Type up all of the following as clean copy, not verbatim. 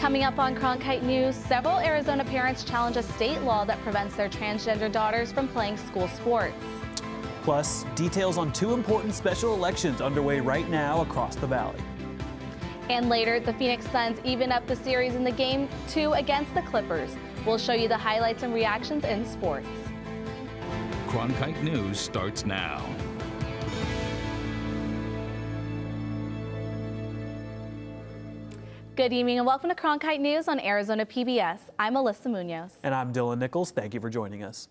Coming up on Cronkite News, several Arizona parents challenge a state law that prevents their transgender daughters from playing school sports. Plus, details on two important special elections underway right now across the valley. And later, the Phoenix Suns even up the series in the Game 2 against the Clippers. We'll show you the highlights and reactions in sports. Cronkite News starts now. Good evening and welcome to Cronkite News on Arizona PBS. I'm Alyssa Munoz. And I'm Dylan Nichols. Thank you for joining us.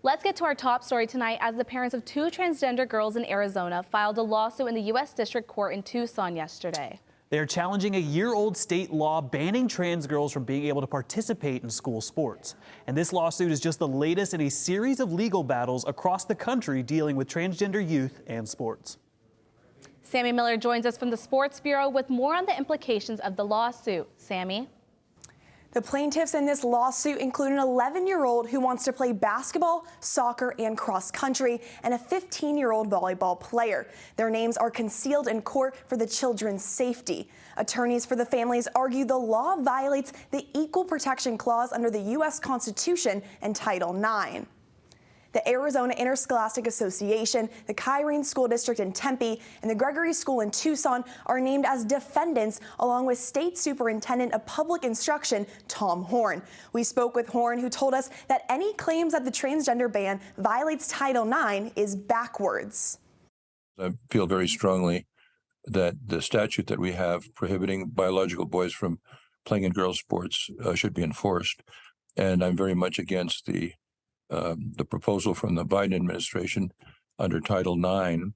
Let's get to our top story tonight as the parents of two transgender girls in Arizona filed a lawsuit in the U.S. District Court in Tucson yesterday. They are challenging a year-old state law banning trans girls from being able to participate in school sports. And this lawsuit is just the latest in a series of legal battles across the country dealing with transgender youth and sports. Sammy Miller joins us from the Sports Bureau with more on the implications of the lawsuit. Sammy? The plaintiffs in this lawsuit include an 11-year-old who wants to play basketball, soccer, and cross country, and a 15-year-old volleyball player. Their names are concealed in court for the children's safety. Attorneys for the families argue the law violates the Equal Protection Clause under the U.S. Constitution and Title IX. The Arizona Interscholastic Association, the Kyrene School District in Tempe, and the Gregory School in Tucson are named as defendants, along with State Superintendent of Public Instruction, Tom Horn. We spoke with Horn, who told us that any claims that the transgender ban violates Title IX is backwards. I feel very strongly that the statute that we have prohibiting biological boys from playing in girls' sports should be enforced. And I'm very much against the proposal from the Biden administration under Title IX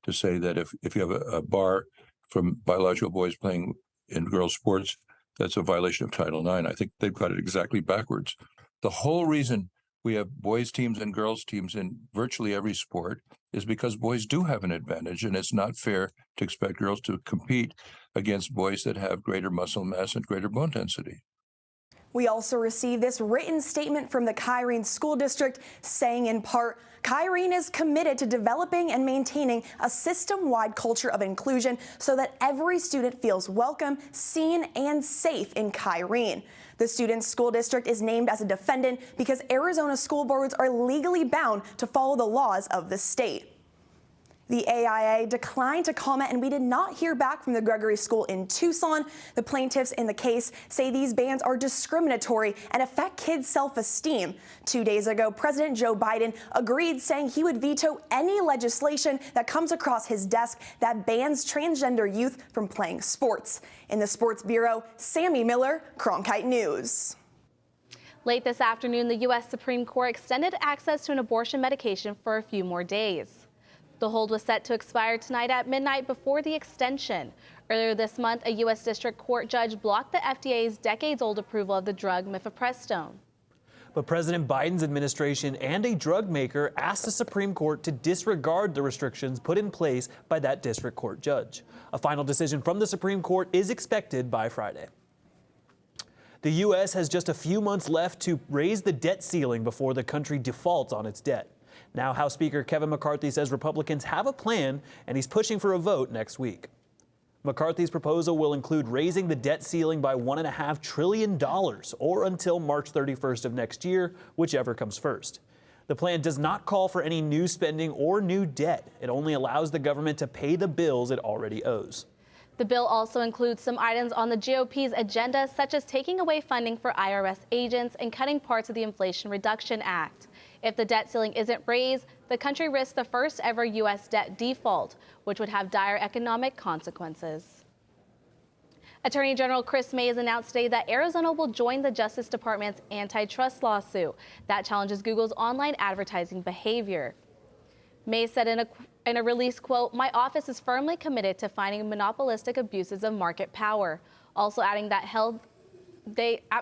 to say that if you have a bar from biological boys playing in girls' sports, that's a violation of Title IX. I think they've got it exactly backwards. The whole reason we have boys' teams and girls' teams in virtually every sport is because boys do have an advantage, and it's not fair to expect girls to compete against boys that have greater muscle mass and greater bone density. We also received this written statement from the Kyrene School District saying in part, Kyrene is committed to developing and maintaining a system-wide culture of inclusion so that every student feels welcome, seen, and safe in Kyrene. The student's school district is named as a defendant because Arizona school boards are legally bound to follow the laws of the state. The AIA declined to comment, and we did not hear back from the Gregory School in Tucson. The plaintiffs in the case say these bans are discriminatory and affect kids' self-esteem. 2 days ago, President Joe Biden agreed, saying he would veto any legislation that comes across his desk that bans transgender youth from playing sports. In the Sports Bureau, Sammy Miller, Cronkite News. Late this afternoon, the U.S. Supreme Court extended access to an abortion medication for a few more days. The hold was set to expire tonight at midnight before the extension. Earlier this month, a U.S. District Court judge blocked the FDA's decades-old approval of the drug mifepristone. But President Biden's administration and a drug maker asked the Supreme Court to disregard the restrictions put in place by that district court judge. A final decision from the Supreme Court is expected by Friday. The U.S. has just a few months left to raise the debt ceiling before the country defaults on its debt. Now, House Speaker Kevin McCarthy says Republicans have a plan, and he's pushing for a vote next week. McCarthy's proposal will include raising the debt ceiling by $1.5 trillion, or until March 31st of next year, whichever comes first. The plan does not call for any new spending or new debt. It only allows the government to pay the bills it already owes. The bill also includes some items on the GOP's agenda, such as taking away funding for IRS agents and cutting parts of the Inflation Reduction Act. If the debt ceiling isn't raised, the country risks the first ever U.S. debt default, which would have dire economic consequences. Attorney General Chris May has announced today that Arizona will join the Justice Department's antitrust lawsuit that challenges Google's online advertising behavior. May said in a release, quote, "My office is firmly committed to finding monopolistic abuses of market power," also adding that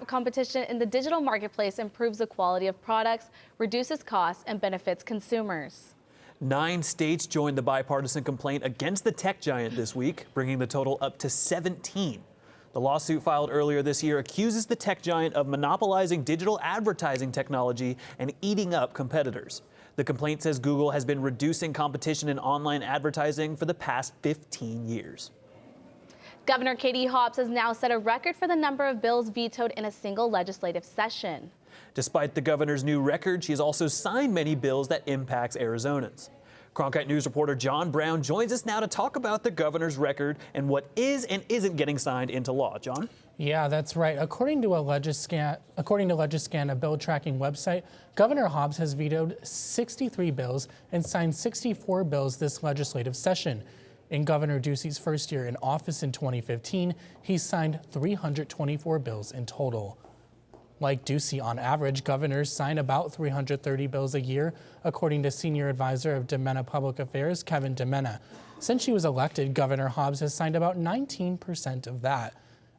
competition in the digital marketplace improves the quality of products, reduces costs, and benefits consumers. 9 states joined the bipartisan complaint against the tech giant this week, bringing the total up to 17. The lawsuit filed earlier this year accuses the tech giant of monopolizing digital advertising technology and eating up competitors. The complaint says Google has been reducing competition in online advertising for the past 15 years. Governor Katie Hobbs has now set a record for the number of bills vetoed in a single legislative session. Despite the governor's new record, she has also signed many bills that impacts Arizonans. Cronkite News reporter John Brown joins us now to talk about the governor's record and what is and isn't getting signed into law. John? Yeah, that's right. According to Legiscan, a bill tracking website, Governor Hobbs has vetoed 63 bills and signed 64 bills this legislative session. In Governor Ducey's first year in office in 2015, he signed 324 bills in total. Like Ducey, on average, governors sign about 330 bills a year, according to Senior Advisor of DeMena Public Affairs, Kevin DeMena. Since she was elected, Governor Hobbs has signed about 19% of that.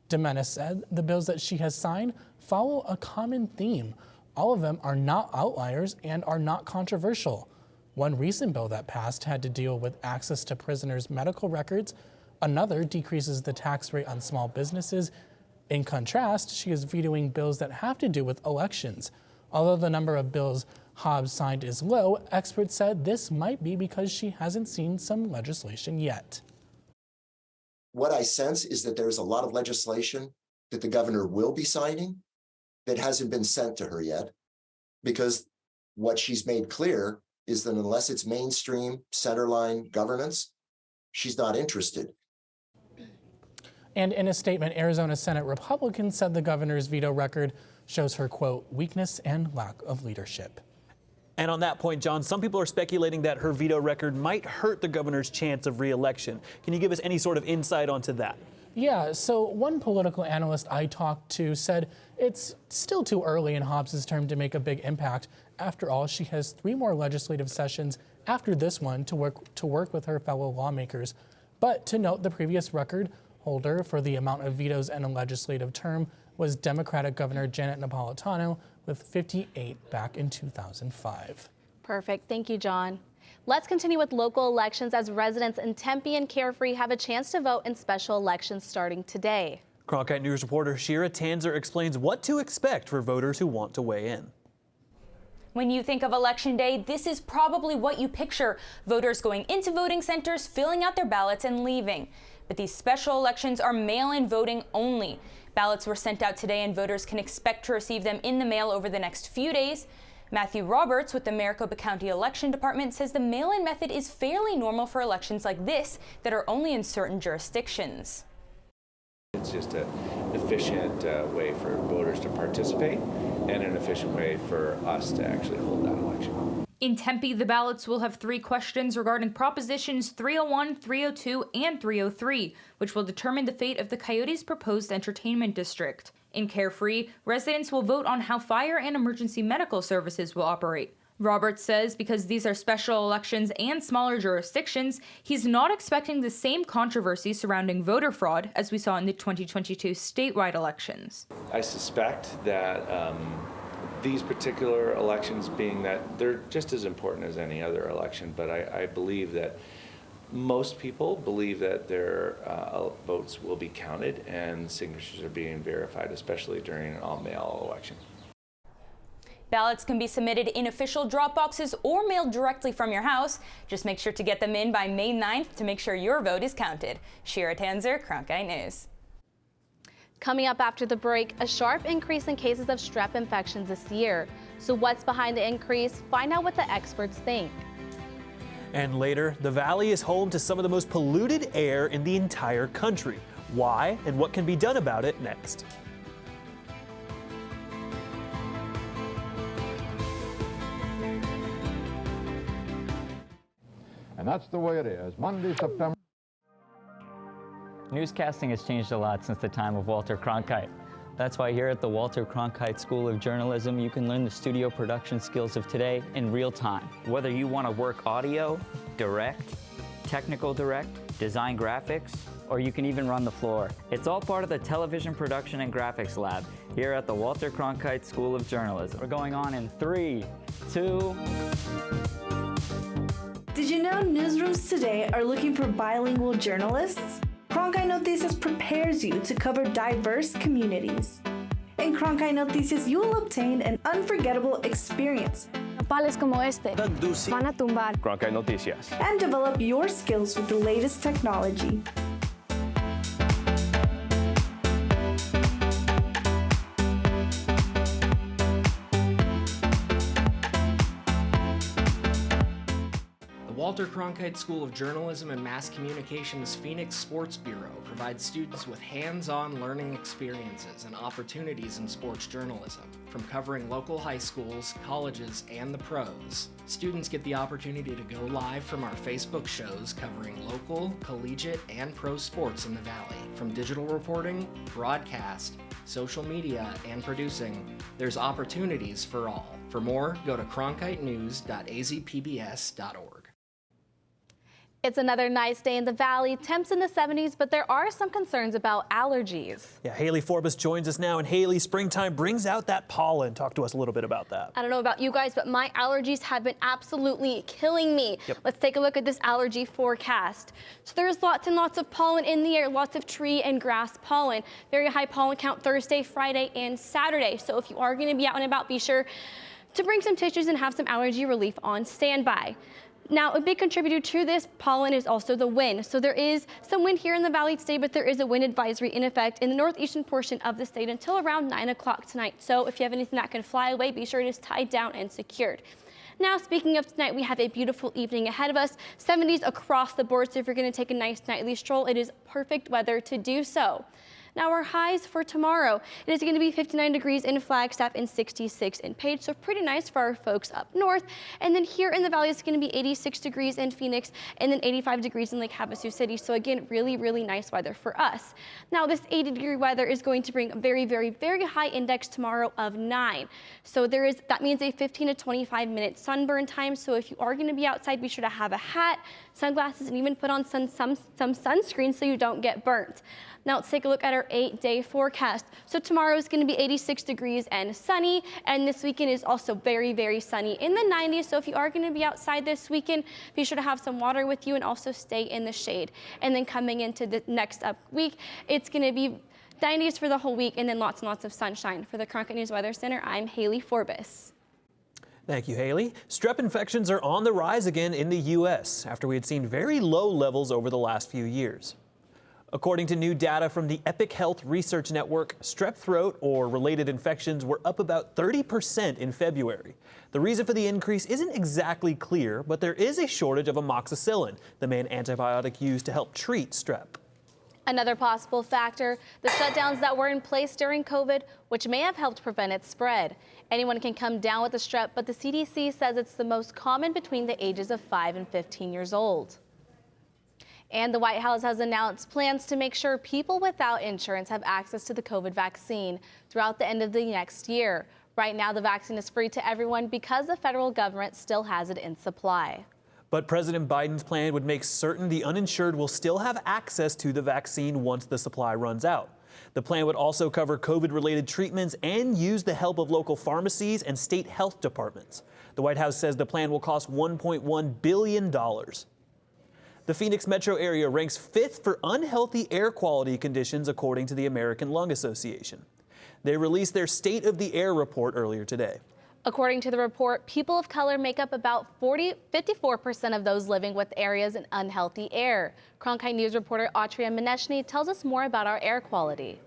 DeMena said the bills that she has signed follow a common theme. All of them are not outliers and are not controversial. One recent bill that passed had to deal with access to prisoners' medical records. Another decreases the tax rate on small businesses. In contrast, she is vetoing bills that have to do with elections. Although the number of bills Hobbs signed is low, experts said this might be because she hasn't seen some legislation yet. What I sense is that there's a lot of legislation that the governor will be signing that hasn't been sent to her yet, because what she's made clear is that unless it's mainstream, centerline governance, she's not interested. And in a statement, Arizona Senate Republicans said the governor's veto record shows her, quote, weakness and lack of leadership. And on that point, John, some people are speculating that her veto record might hurt the governor's chance of re-election. Can you give us any sort of insight onto that? Yeah, so one political analyst I talked to said it's still too early in Hobbs' term to make a big impact. After all, she has 3 more legislative sessions after this one to work with her fellow lawmakers. But to note, the previous record holder for the amount of vetoes in a legislative term was Democratic Governor Janet Napolitano with 58 back in 2005. Perfect. Thank you, John. Let's continue with local elections as residents in Tempe and Carefree have a chance to vote in special elections starting today. Cronkite News reporter Shira Tanzer explains what to expect for voters who want to weigh in. When you think of Election Day, this is probably what you picture. Voters going into voting centers, filling out their ballots and leaving. But these special elections are mail-in voting only. Ballots were sent out today and voters can expect to receive them in the mail over the next few days. Matthew Roberts with the Maricopa County Election Department says the mail-in method is fairly normal for elections like this that are only in certain jurisdictions. It's just an efficient way for voters to participate and an efficient way for us to actually hold that election. In Tempe, the ballots will have 3 questions regarding Propositions 301, 302, and 303, which will determine the fate of the Coyotes' proposed entertainment district. In Carefree, residents will vote on how fire and emergency medical services will operate. Roberts says because these are special elections and smaller jurisdictions, he's not expecting the same controversy surrounding voter fraud as we saw in the 2022 statewide elections. I suspect that these particular elections, being that they're just as important as any other election, but I believe that most people believe that their votes will be counted and signatures are being verified, especially during an all-mail election. Ballots can be submitted in official drop boxes or mailed directly from your house. Just make sure to get them in by May 9th to make sure your vote is counted. Shira Tanzer, Cronkite News. Coming up after the break, a sharp increase in cases of strep infections this year. So what's behind the increase? Find out what the experts think. And later, the Valley is home to some of the most polluted air in the entire country. Why and what can be done about it next. And that's the way it is. Monday, September. Newscasting has changed a lot since the time of Walter Cronkite. That's why here at the Walter Cronkite School of Journalism, you can learn the studio production skills of today in real time. Whether you want to work audio, direct, technical direct, design graphics, or you can even run the floor. It's all part of the Television Production and Graphics Lab here at the Walter Cronkite School of Journalism. We're going on in 3, 2... Did you know newsrooms today are looking for bilingual journalists? Cronkite Noticias prepares you to cover diverse communities. In Cronkite Noticias, you will obtain an unforgettable experience. Nopales como este van a tumbar. Cronkite Noticias. And develop your skills with the latest technology. Walter Cronkite School of Journalism and Mass Communication's Phoenix Sports Bureau provides students with hands-on learning experiences and opportunities in sports journalism. From covering local high schools, colleges, and the pros, students get the opportunity to go live from our Facebook shows covering local, collegiate, and pro sports in the Valley. From digital reporting, broadcast, social media, and producing, there's opportunities for all. For more, go to cronkitenews.azpbs.org. It's another nice day in the Valley. Temps in the 70s, but there are some concerns about allergies. Yeah, Haley Forbes joins us now, and Haley, springtime brings out that pollen. Talk to us a little bit about that. I don't know about you guys, but my allergies have been absolutely killing me. Yep. Let's take a look at this allergy forecast. So there's lots and lots of pollen in the air, lots of tree and grass pollen. Very high pollen count Thursday, Friday, and Saturday. So if you are going to be out and about, be sure to bring some tissues and have some allergy relief on standby. Now, a big contributor to this pollen is also the wind. So there is some wind here in the Valley today, but there is a wind advisory in effect in the northeastern portion of the state until around 9 o'clock tonight. So if you have anything that can fly away, be sure it is tied down and secured. Now, speaking of tonight, we have a beautiful evening ahead of us. 70s across the board, so if you're going to take a nice nightly stroll, it is perfect weather to do so. Now, our highs for tomorrow, it is going to be 59 degrees in Flagstaff and 66 in Page, so pretty nice for our folks up north. And then here in the Valley, it's going to be 86 degrees in Phoenix and then 85 degrees in Lake Havasu City. So again, really, really nice weather for us. Now, this 80-degree weather is going to bring a very, very, very high index tomorrow of 9. So that means a 15 to 25 minute sunburn time. So if you are going to be outside, be sure to have a hat, sunglasses, and even put on some sunscreen so you don't get burnt. Now let's take a look at our 8-day forecast. So tomorrow is going to be 86 degrees and sunny, and this weekend is also very, very sunny in the 90s. So if you are going to be outside this weekend, be sure to have some water with you and also stay in the shade. And then coming into the next up week, it's going to be 90s for the whole week and then lots and lots of sunshine. For the Cronkite News Weather Center, I'm Haley Forbes. Thank you, Haley. Strep infections are on the rise again in the U.S. after we had seen very low levels over the last few years. According to new data from the Epic Health Research Network, strep throat or related infections were up about 30% in February. The reason for the increase isn't exactly clear, but there is a shortage of amoxicillin, the main antibiotic used to help treat strep. Another possible factor, the shutdowns that were in place during COVID, which may have helped prevent its spread. Anyone can come down with the strep, but the CDC says it's the most common between the ages of 5 and 15 years old. And the White House has announced plans to make sure people without insurance have access to the COVID vaccine throughout the end of the next year. Right now, the vaccine is free to everyone because the federal government still has it in supply. But President Biden's plan would make certain the uninsured will still have access to the vaccine once the supply runs out. The plan would also cover COVID-related treatments and use the help of local pharmacies and state health departments. The White House says the plan will cost $1.1 billion. The Phoenix metro area ranks 5th for unhealthy air quality conditions, according to the American Lung Association. They released their State of the Air report earlier today. According to the report, people of color make up about 54% of those living with areas in unhealthy air. Cronkite News reporter Atria Maneshny tells us more about our air quality.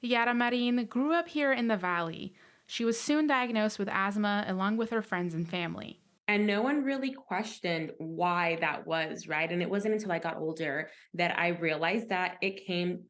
Yara Marin grew up here in the Valley. She was soon diagnosed with asthma along with her friends and family. And no one really questioned why that was, right? And it wasn't until I got older that I realized that it came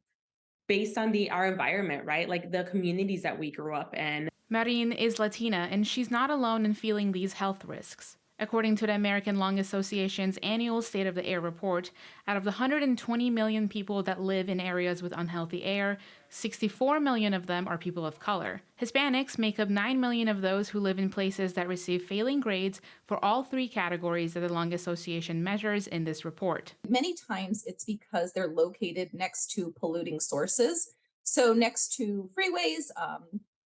based on our environment, right? Like the communities that we grew up in. Marin is Latina, and she's not alone in feeling these health risks. According to the American Lung Association's annual State of the Air report, out of the 120 million people that live in areas with unhealthy air, 64 million of them are people of color. Hispanics make up 9 million of those who live in places that receive failing grades for all 3 categories that the Lung Association measures in this report. Many times it's because they're located next to polluting sources. So next to freeways,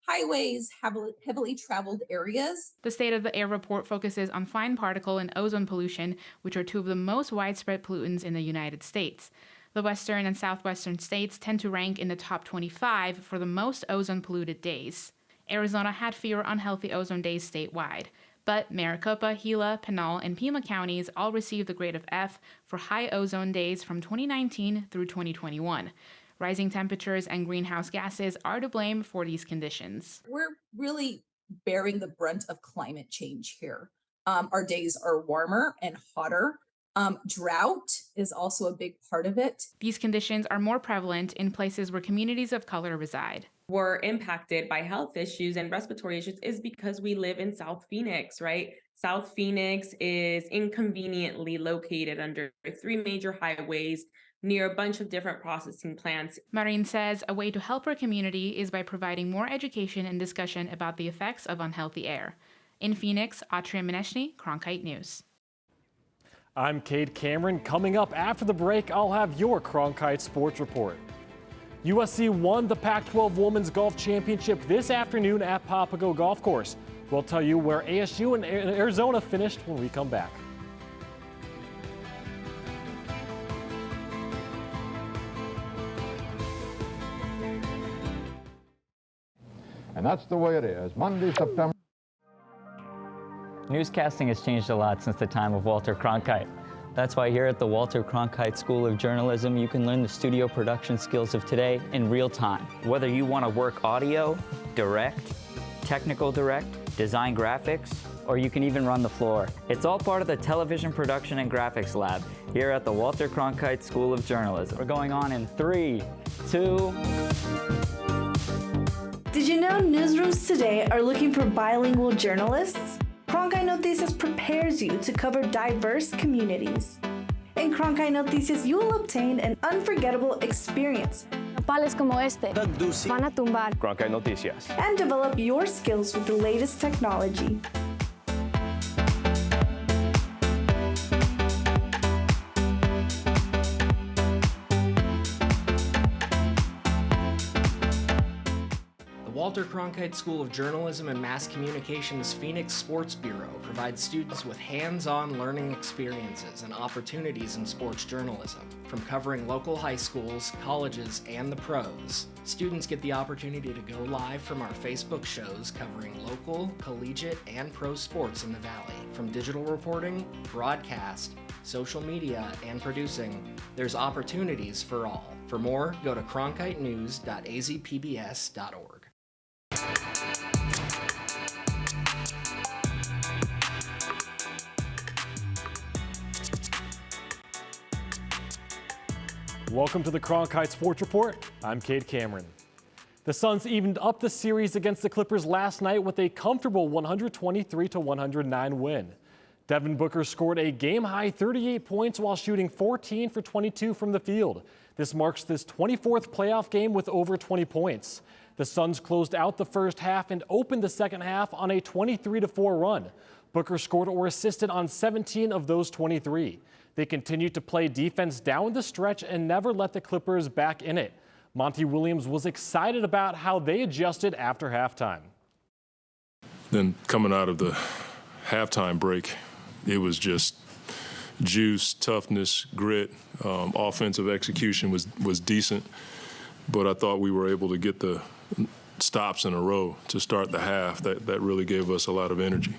highways, heavily traveled areas. The State of the Air report focuses on fine particle and ozone pollution, which are 2 of the most widespread pollutants in the United States. The western and southwestern states tend to rank in the top 25 for the most ozone-polluted days. Arizona had fewer unhealthy ozone days statewide, but Maricopa, Gila, Pinal, and Pima counties all received the grade of F for high ozone days from 2019 through 2021. Rising temperatures and greenhouse gases are to blame for these conditions. We're really bearing the brunt of climate change here. Our days are warmer and hotter. Drought is also a big part of it. These conditions are more prevalent in places where communities of color reside. We're impacted by health issues and respiratory issues is because we live in South Phoenix, right? South Phoenix is inconveniently located under 3 major highways near a bunch of different processing plants. Maureen says a way to help our community is by providing more education and discussion about the effects of unhealthy air. In Phoenix, Atria Mineshny, Cronkite News. I'm Cade Cameron. Coming up after the break, I'll have your Cronkite Sports Report. USC won the Pac-12 Women's Golf Championship this afternoon at Papago Golf Course. We'll tell you where ASU and Arizona finished when we come back. And that's the way it is. Monday, September. Newscasting has changed a lot since the time of Walter Cronkite. That's why here at the Walter Cronkite School of Journalism, you can learn the studio production skills of today in real time. Whether you want to work audio, direct, technical direct, design graphics, or you can even run the floor. It's all part of the Television Production and Graphics Lab here at the Walter Cronkite School of Journalism. We're going on in 3, 2... Did you know newsrooms today are looking for bilingual journalists? Cronkite Noticias prepares you to cover diverse communities. In Cronkite Noticias, you will obtain an unforgettable experience. Pales como este van a tumbar. Cronkite Noticias. And develop your skills with the latest technology. Walter Cronkite School of Journalism and Mass Communications Phoenix Sports Bureau provides students with hands-on learning experiences and opportunities in sports journalism. From covering local high schools, colleges, and the pros, students get the opportunity to go live from our Facebook shows covering local, collegiate, and pro sports in the Valley. From digital reporting, broadcast, social media, and producing, there's opportunities for all. For more, go to cronkitenews.azpbs.org. Welcome to the Cronkite Sports Report. I'm Cade Cameron. The Suns evened up the series against the Clippers last night with a comfortable 123-109 win. Devin Booker scored a game-high 38 points while shooting 14 for 22 from the field. This marks his 24th playoff game with over 20 points. The Suns closed out the first half and opened the second half on a 23-4 run. Booker scored or assisted on 17 of those 23. They continued to play defense down the stretch and never let the Clippers back in it. Monty Williams was excited about how they adjusted after halftime. Then coming out of the halftime break, it was just juice, toughness, grit. Offensive execution was decent, but I thought we were able to get the stops in a row to start the half. That really gave us a lot of energy.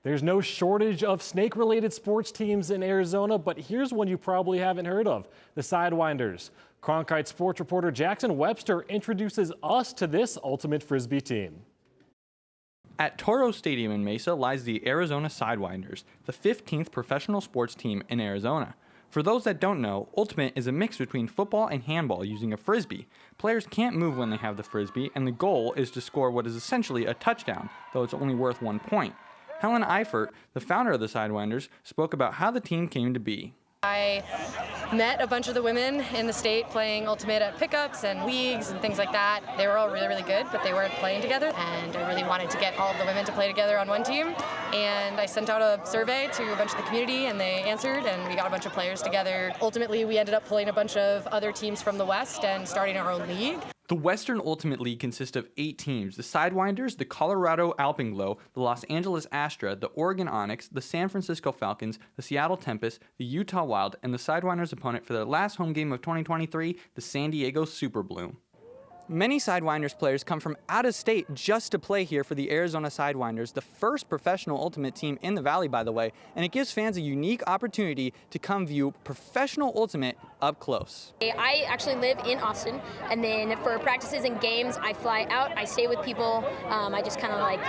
There's no shortage of snake-related sports teams in Arizona, but here's one you probably haven't heard of, the Sidewinders. Cronkite sports reporter Jackson Webster introduces us to this ultimate Frisbee team. At Toro Stadium in Mesa lies the Arizona Sidewinders, the 15th professional sports team in Arizona. For those that don't know, Ultimate is a mix between football and handball using a Frisbee. Players can't move when they have the Frisbee, and the goal is to score what is essentially a touchdown, though it's only worth 1 point. Helen Eifert, the founder of the Sidewinders, spoke about how the team came to be. I met a bunch of the women in the state playing Ultimate at pickups and leagues and things like that. They were all really, really good, but they weren't playing together. And I really wanted to get all of the women to play together on one team. And I sent out a survey to a bunch of the community, and they answered, and we got a bunch of players together. Ultimately, we ended up pulling a bunch of other teams from the West and starting our own league. The Western Ultimate League consists of 8 teams: the Sidewinders, the Colorado Alpenglow, the Los Angeles Astra, the Oregon Onyx, the San Francisco Falcons, the Seattle Tempest, the Utah Wild, and the Sidewinders' opponent for their last home game of 2023, the San Diego Super Bloom. Many Sidewinders players come from out of state just to play here for the Arizona Sidewinders, the first professional Ultimate team in the Valley, by the way, and it gives fans a unique opportunity to come view professional Ultimate up close. I actually live in Austin, and then for practices and games, I fly out, I stay with people, I just kind of like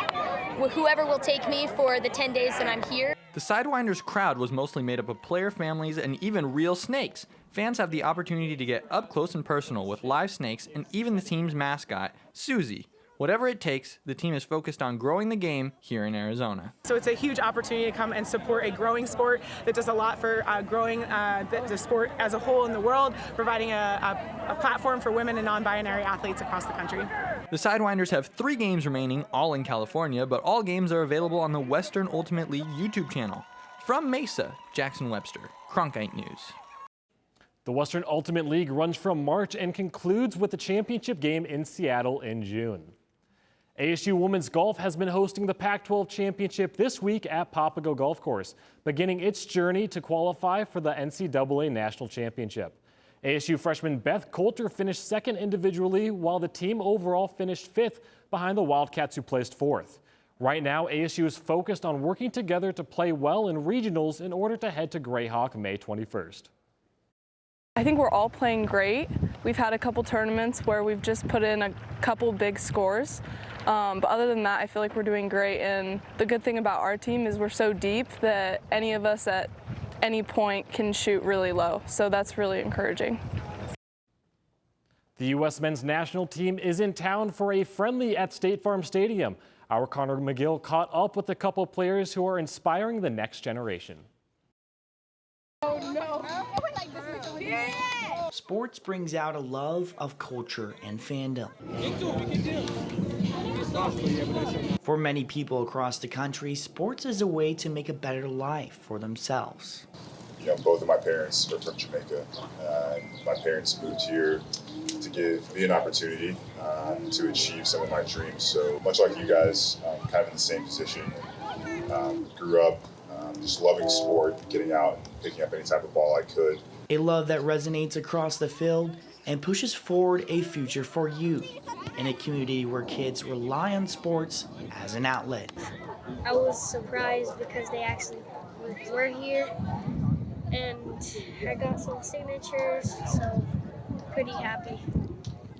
whoever will take me for the 10 days that I'm here. The Sidewinders crowd was mostly made up of player families and even real snakes. Fans have the opportunity to get up close and personal with live snakes and even the team's mascot, Susie. Whatever it takes, the team is focused on growing the game here in Arizona. So it's a huge opportunity to come and support a growing sport that does a lot for growing the sport as a whole in the world, providing a platform for women and non-binary athletes across the country. The Sidewinders have 3 games remaining, all in California, but all games are available on the Western Ultimate League YouTube channel. From Mesa, Jackson Webster, Cronkite News. The Western Ultimate League runs from March and concludes with the championship game in Seattle in June. ASU Women's Golf has been hosting the Pac-12 Championship this week at Papago Golf Course, beginning its journey to qualify for the NCAA National Championship. ASU freshman Beth Coulter finished second individually, while the team overall finished 5th behind the Wildcats, who placed 4th. Right now, ASU is focused on working together to play well in regionals in order to head to Grayhawk May 21st. I think we're all playing great. We've had a couple tournaments where we've just put in a couple big scores. But other than that, I feel like we're doing great. And the good thing about our team is we're so deep that any of us at any point can shoot really low. So that's really encouraging. The U.S. men's national team is in town for a friendly at State Farm Stadium. Our Connor McGill caught up with a couple players who are inspiring the next generation. Oh, no. Sports brings out a love of culture and fandom. For many people across the country, sports is a way to make a better life for themselves. You know, both of my parents are from Jamaica. My parents moved here to give me an opportunity to achieve some of my dreams. So much like you guys, kind of in the same position. Grew up just loving sport, getting out and picking up any type of ball I could. A love that resonates across the field and pushes forward a future for youth in a community where kids rely on sports as an outlet. I was surprised because they actually were here, and I got some signatures, so pretty happy.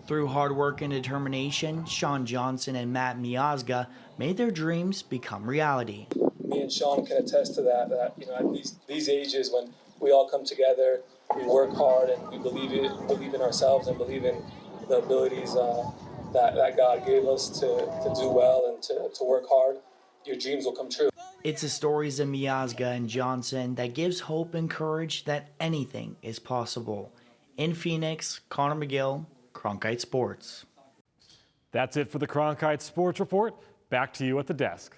Through hard work and determination, Sean Johnson and Matt Miazga made their dreams become reality. Me and Sean can attest to that you know, at these ages when we all come together, we work hard and we believe in ourselves and believe in the abilities that God gave us to do well and to work hard, your dreams will come true. It's the stories of Miazga and Johnson that gives hope and courage that anything is possible. In Phoenix, Connor McGill, Cronkite Sports. That's it for the Cronkite Sports Report. Back to you at the desk.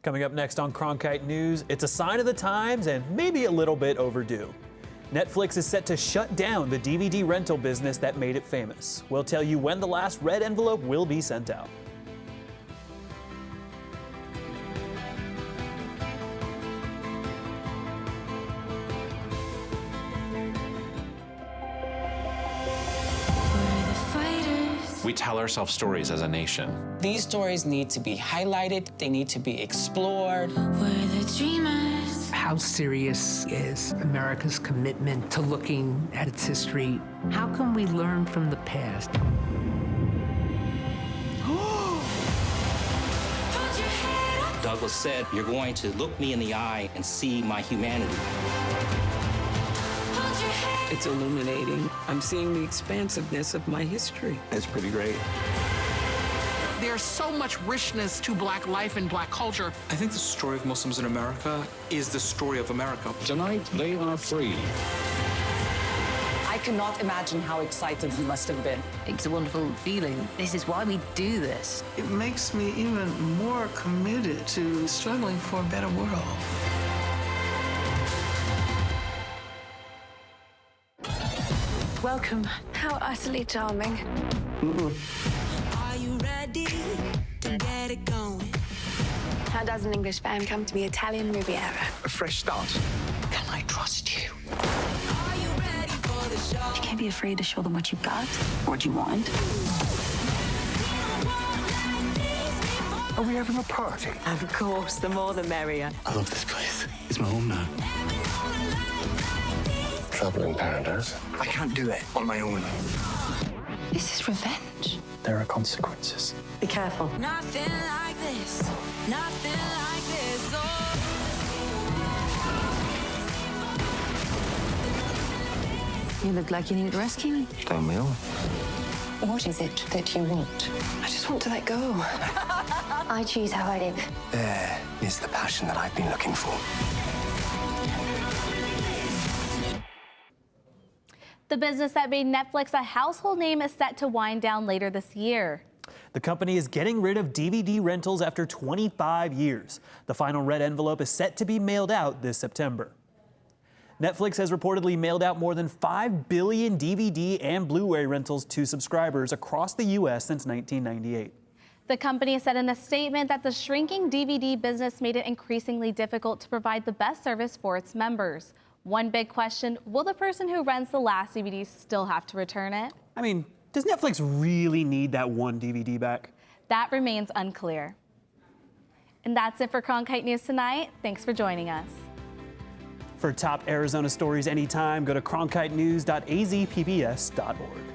Coming up next on Cronkite News, it's a sign of the times and maybe a little bit overdue. Netflix is set to shut down the DVD rental business that made it famous. We'll tell you when the last red envelope will be sent out. We tell ourselves stories as a nation. These stories need to be highlighted, they need to be explored. We're the dreamers. How serious is America's commitment to looking at its history? How can we learn from the past? Douglas said, "You're going to look me in the eye and see my humanity." It's illuminating. I'm seeing the expansiveness of my history. It's pretty great. There's so much richness to Black life and Black culture. I think the story of Muslims in America is the story of America. Tonight, they are free. I cannot imagine how excited he must have been. It's a wonderful feeling. This is why we do this. It makes me even more committed to struggling for a better world. Welcome. How utterly charming. Are you ready to get it going? How does an English fan come to the Italian Riviera? A fresh start. Can I trust you? Are you ready for the show? You can't be afraid to show them what you've got, what you want. Are we having a party? Of course, the more the merrier. I love this place. It's my home now. Trouble in paradise. I can't do it on my own. This is revenge. There are consequences. Be careful. Nothing like this. this. Nothing like this. Oh. You look like you need rescuing. Don't we all? What is it that you want? I just want to let go. I choose how I live. There is the passion that I've been looking for. The business that made Netflix a household name is set to wind down later this year. The company is getting rid of DVD rentals after 25 years. The final red envelope is set to be mailed out this September. Netflix has reportedly mailed out more than 5 billion DVD and Blu-ray rentals to subscribers across the U.S. since 1998. The company said in a statement that the shrinking DVD business made it increasingly difficult to provide the best service for its members. One big question, will the person who rents the last DVD still have to return it? I mean, does Netflix really need that one DVD back? That remains unclear. And that's it for Cronkite News tonight. Thanks for joining us. For top Arizona stories anytime, go to cronkitenews.azpbs.org.